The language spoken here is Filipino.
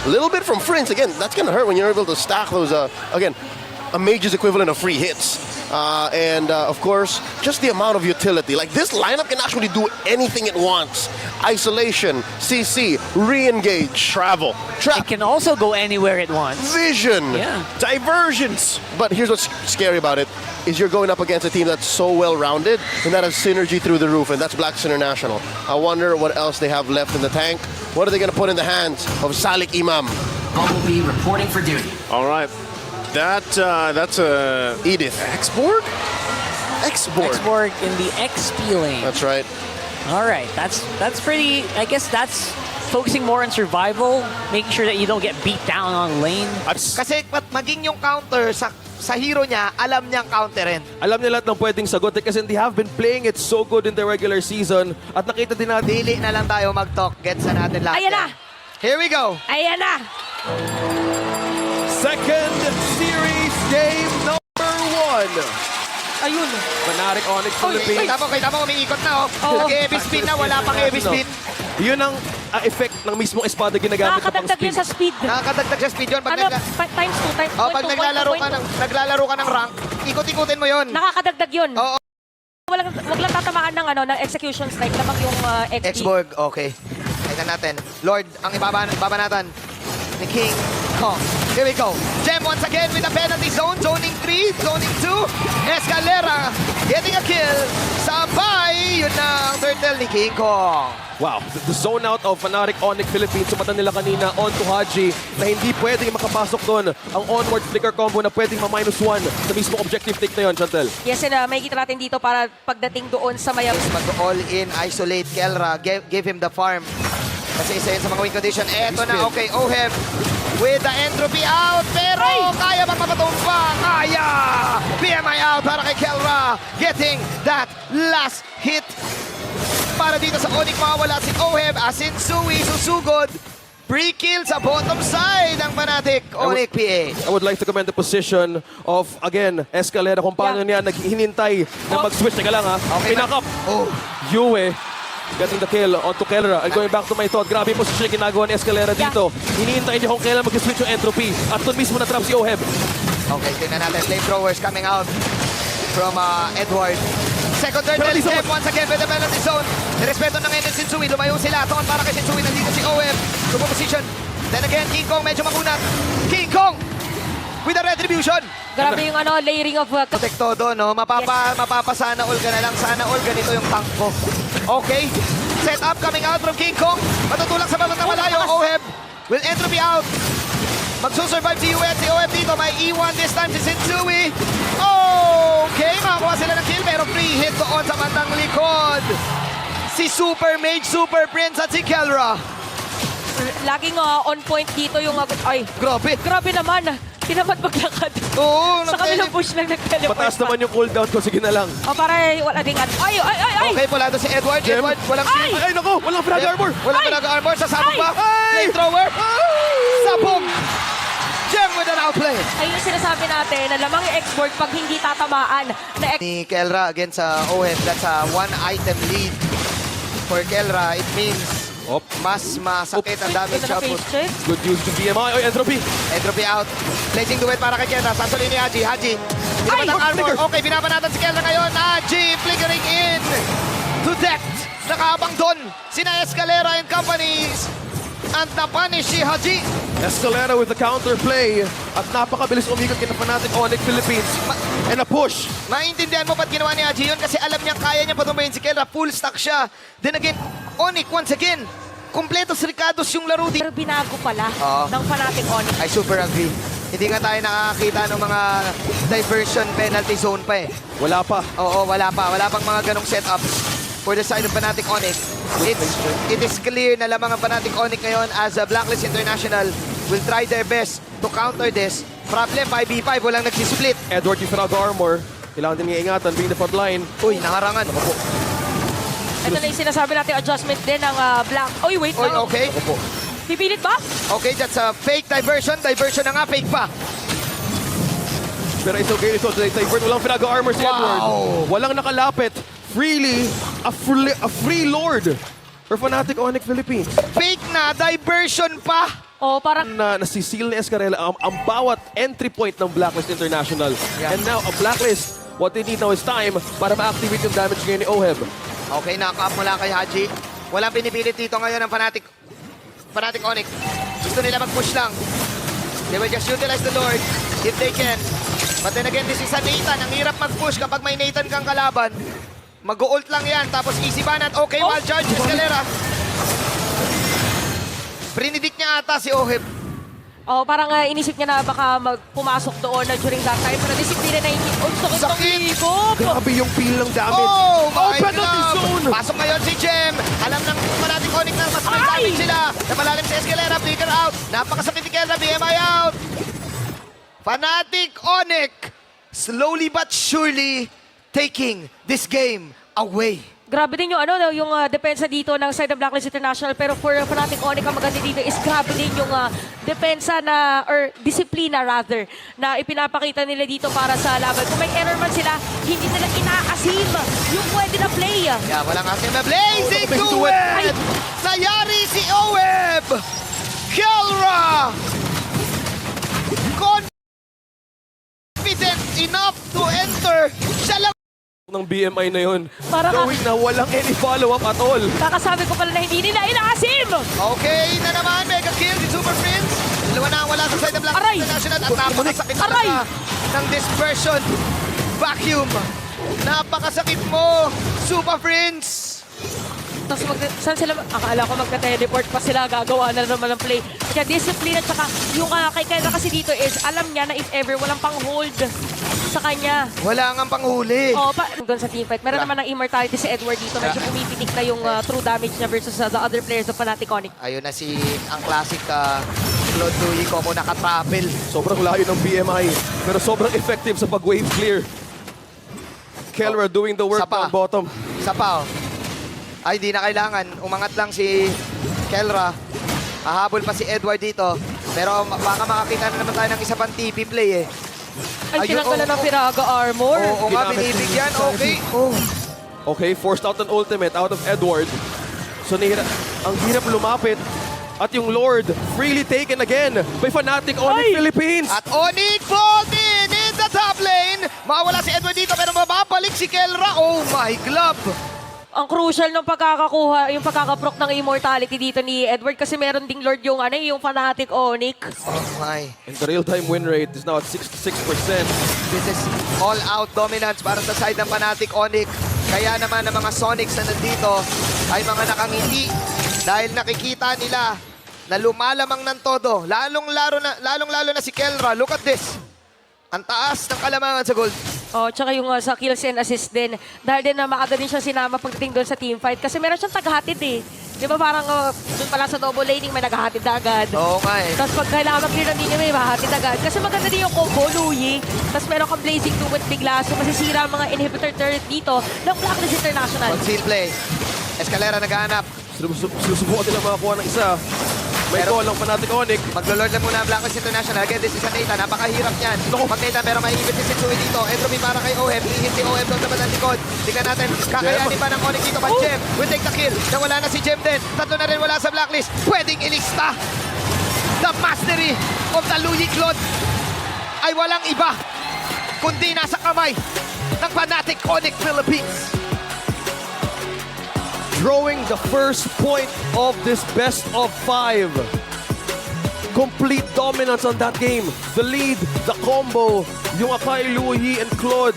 A little bit from Prince. Again, that's going to hurt when you're able to stack those, again, a mage's equivalent of free hits. Of course, just the amount of utility. Like, this lineup can actually do anything it wants. Isolation, CC, re-engage. Travel. It can also go anywhere it wants. Vision. Yeah. Diversions. But here's what's scary about it, is you're going up against a team that's so well-rounded and that has synergy through the roof, and that's Blacks International. I wonder what else they have left in the tank. What are they going to put in the hands of Salik Imam? Bumblebee reporting for duty. All right. That's a Edith. X-board? X-board. X-Borg in the XP lane. That's right. All right, that's pretty. I guess that's focusing more on survival, making sure that you don't get beat down on lane. Kasi maging yung counter sa hero niya, alam niyang counterin. Alam niya lahat ng pwedeng sagot kasi they have been playing it so good in the regular season at nakita din natin. Dili na lang tayo mag-talk. Gets na natin lahat. Ayan na! Here we go. Ayan na! Second series game number 1. Ayun. Fnatic Onyx Philippines. Kita mo, umiikot na oh. Oo. Nag-heavy spin na, wala pang heavy spin. Yun ang effect ng mismong espada ginagamit na pang Nakakadagdag yun speed. sa speed. Nakakadagdag sa speed yun. Pag, Ano, times 2, times 2. pag naglalaro ka ng rank, ikot-ikutin mo yun. Nakakadagdag yun. Oo. Wag lang tatamaan ng execution strike lamang yung XP. X-Borg, okay. Tignan natin. Lord, ang ibaba natin ni King Kong. Here we go. Gem once again with the penalty zone. Zoning 3, zoning 2. Escalera getting a kill. Sabay, yun na ang turtle ni King Kong. Wow, the zone out of Fnatic Onyx Philippines. Sumata nila kanina on to Haji na hindi pwedeng makapasok doon. Ang onward flicker combo na pwedeng ma-1 sa mismo objective take na yun, Chantel. Yes, and may kita natin dito para pagdating doon sa mayam. Mag-all in, isolate Kelra, give him the farm. Kasi isa yun sa mga win condition. Eto na, okay, Oheb with the entropy out. Pero kaya bang mapatumpa? Kaya! BMI out para kay Kelra. Getting that last hit. Para dito sa Onyx, mawawala si Oheb. As in Sui, susugod. Pre-kill sa bottom side ng Fnatic Onyx PA. I would like to commend the position of, again, Escalera kung paano niya naghinintay na mag-switch. Teka lang ha. Okay, Pinakap. Oh. Yue getting the kill onto Kelra. And going back to my thought, grabe yung position yung ginagawa ni Escalera dito. Hinihintay niya kung kailan mag-switch yung entropy. At doon mismo na-trap si Oheb. Okay, tingnan natin. Flamethrowers coming out from Edward. Second turtle, Penalty zone. Step once again with the penalty zone. Nirespeto na ngayon ni Shinsui. Lumayo sila. Toon para kay Shinsui. Nandito si Oheb. Tubo position. Then again, King Kong medyo makunat. King Kong with a retribution. Grabe yung layering of... Protect todo, no? Mapapasana all ka na lang. Sana all ganito yung tank ko. Okay. Set up coming out from King Kong. Matutulak sa babat na malayo. Oheb will entropy out. Magsusurvive si UN. Si Oheb dito. May E1 this time si Shinsui. Okay. Makakuha sila ng kill. Pero free hit doon sa bandang likod. Si Super Mage, Super Prince at si Kelra. Laging on point dito yung... Ay, Grabe. grabe naman. Tinamad maglakad. Oo. Sa kabilang push lang nag-teleport. Mataas naman yung cooldown ko. Sige na lang. O para wala ding... Ay! Okay, pula doon si Edward. Gem. Edward, walang Ay! Ay, nako! Walang frag armor! Walang pinag armor. Sasabog Ay! pa. Flamethrower. Sabog. Gem with an outplay. Ay, yung sinasabi natin na lamang yung export pag hindi tatamaan na Ni Kelra against Oheb. That's a one item lead for Kelra. It means mas masakit ang damage output. face check. Good news to BMI. Oy, entropy! Entropy out. Placing duet para kay Kelra. Sasolin ni Haji. Haji. Binaban ang armor. Okay, binabanatan si Kelra ngayon. Haji flickering in to death. Nakaabang doon. Sina Escalera and companies. And napunish si Haji. Escalera with the counterplay at napakabilis umikot kita Fnatic Onyx Philippines and a push. Maintindihan mo ba't ginawa ni Haji yun? Kasi alam niyang kaya niya patumbayin si Kelra. Full stack siya. Then again, Onyx once again. Kompletos Ricados yung laro dito. Pero binago pala Oo. ng Fnatic Onyx. I super agree. Hindi nga tayo nakakita ng mga diversion penalty zone pa eh. Wala pa. Oo, wala pa. Wala pang mga ganong setups for the side of Fnatic Onyx. It is clear na lamang ang Fnatic Onyx ngayon as a Blacklist International will try their best to counter this. Problem, 5v5, walang nagsisplit. Edward yung frag armor. Kailangan din ingatan being the front line. Uy, nakarangan. Ito na yung sinasabi natin adjustment din ng Black. Oy, wait. Uy, okay. Pipilit ba? Okay, that's a fake diversion. Diversion na nga, fake pa. Pero it's okay. Ito, divert. Walang frag armor si Edward. Walang nakalapit. Freely, a free lord for Fnatic Onyx Philippines. Fake na, diversion pa. Oh, parang Na nasisil ni Escarella ang bawat entry point ng Blacklist International. Yeah. And now, a Blacklist, what they need now is time para ma-activate yung damage ngayon ni Oheb. Okay, knock-up mula kay Haji. Walang pinipilit dito ngayon ng Fnatic Onyx. Gusto nila mag-push lang. They will just utilize the Lord if they can. But then again, this is a Nathan. Ang hirap mag-push kapag may Nathan kang kalaban. Mag-ult lang yan, tapos easy banat. Okay, wild charge, Escalera. Prinidik niya ata si Oheb. oh, parang inisip niya na baka pumasok doon na during that time. Pero disiplina na hindi. Oh, sakit ng Sakit! higop! Grabe yung feel ng damage. Oh, my Open up the God! zone! Pasok ngayon si Jem. Alam ng Fnatic Onyx na mas may Ay! damage sila. Napalalim si Escalera, flicker out. Napakasakit ni Kelra, BMI out. Fnatic Onyx, slowly but surely taking this game away. Grabe din yung yung depensa dito ng side ng Blacklist International, pero for Fnatic Onyx ang maganda dito is grabe din yung depensa na or disiplina rather na ipinapakita nila dito para sa laban. Kung may error man sila, hindi nila inaasim yung pwede na play. Yeah, walang asim na blazing Ay! duet! Nayari si Oheb! Kelra! Confident enough to enter. Siya lang Ng BMI na yun. Para ka- Gawin na walang any follow-up at all. Kakasabi ko pala na hindi nila inaasim! okay na naman, mega kill si Super Prince. Dalawa na wala sa side ng Black Aray! International at napakasakit Aray! talaga ng dispersion vacuum. Napakasakit mo, Super Prince. Tapos saan sila, akala ko magka-teleport pa sila, gagawa na naman ng play. Kaya discipline at saka yung kay Kelra kasi dito is alam niya na if ever walang pang hold sa kanya. Wala nga panghuli. O, doon sa teamfight. Meron naman ng immortality si Edward dito. Medyo pumipitik na yung true damage niya versus the other players of Fnatic Onyx. Ayun na si ang classic Claude Louis como naka-travel. Sobrang layo ng BMI, pero sobrang effective sa pag-wave clear. Kelra doing the work Sapa. down bottom. Isa pa, oh. Ay, di na kailangan. Umangat lang si Kelra. Hahabol pa si Edward dito. Pero baka makakita na naman tayo ng isa pang TP play eh. Ay, Ayun, tinanggalan ng Piraga armor. Oo nga, Ginamit binibigyan. si Okay. Oh. Okay, forced out an ultimate out of Edward. So ang hirap lumapit. At yung Lord, freely taken again by Fnatic Onyx Philippines. At Onyx vault in the top lane. Mawala si Edward dito pero mababalik si Kelra. Oh my glove. Ang crucial ng pagkakakuha, yung pagkakaproc ng immortality dito ni Edward kasi meron ding Lord yung yung Fnatic Onyx. Oh my. And the real-time win rate is now at 66%. This is all-out dominance para sa side ng Fnatic Onyx. Kaya naman ng mga Sonics na nandito ay mga nakangiti dahil nakikita nila na lumalamang ng todo. Lalong-lalo na si Kelra. Look at this. Ang taas ng kalamangan sa gold. Oh, tsaka yung sa kills and assist din. Dahil din na maagad din siya sinama pagdating doon sa teamfight kasi meron siyang tagahatid eh. Di ba parang doon pala sa double laning may naghahatid agad. Oo nga eh. Tapos pag kailangan mag-clear ng linya, may mahatid agad. Kasi maganda din yung combo, Louie. Tapos meron kang blazing duet bigla. So masisira ang mga inhibitor turret dito ng Blacklist International. Conceal play. Escalera naghahanap. Sinusubukan nila makakuha ng isa. May Pero- call ang Fnatic Onyx. Maglo-lord lang muna ang Blacklist International. Again, this is a Nathan. Napakahirap niyan. Pag Nathan, pero maiibit si Sitsui dito. Entropy para kay Oheb. Ihit si Oheb doon sa bandang likod. Tingnan natin, kakayanin ba ng Onyx dito? But Jem will take the kill. Nawala na si Jem din. Tatlo na rin wala sa Blacklist. Pwedeng ilista. The mastery of the Louis Claude ay walang iba kundi nasa kamay ng Fnatic Onyx Philippines. Drawing the first point of this best of 5. Complete dominance on that game. The lead, the combo, yung Akai, Louis, and Claude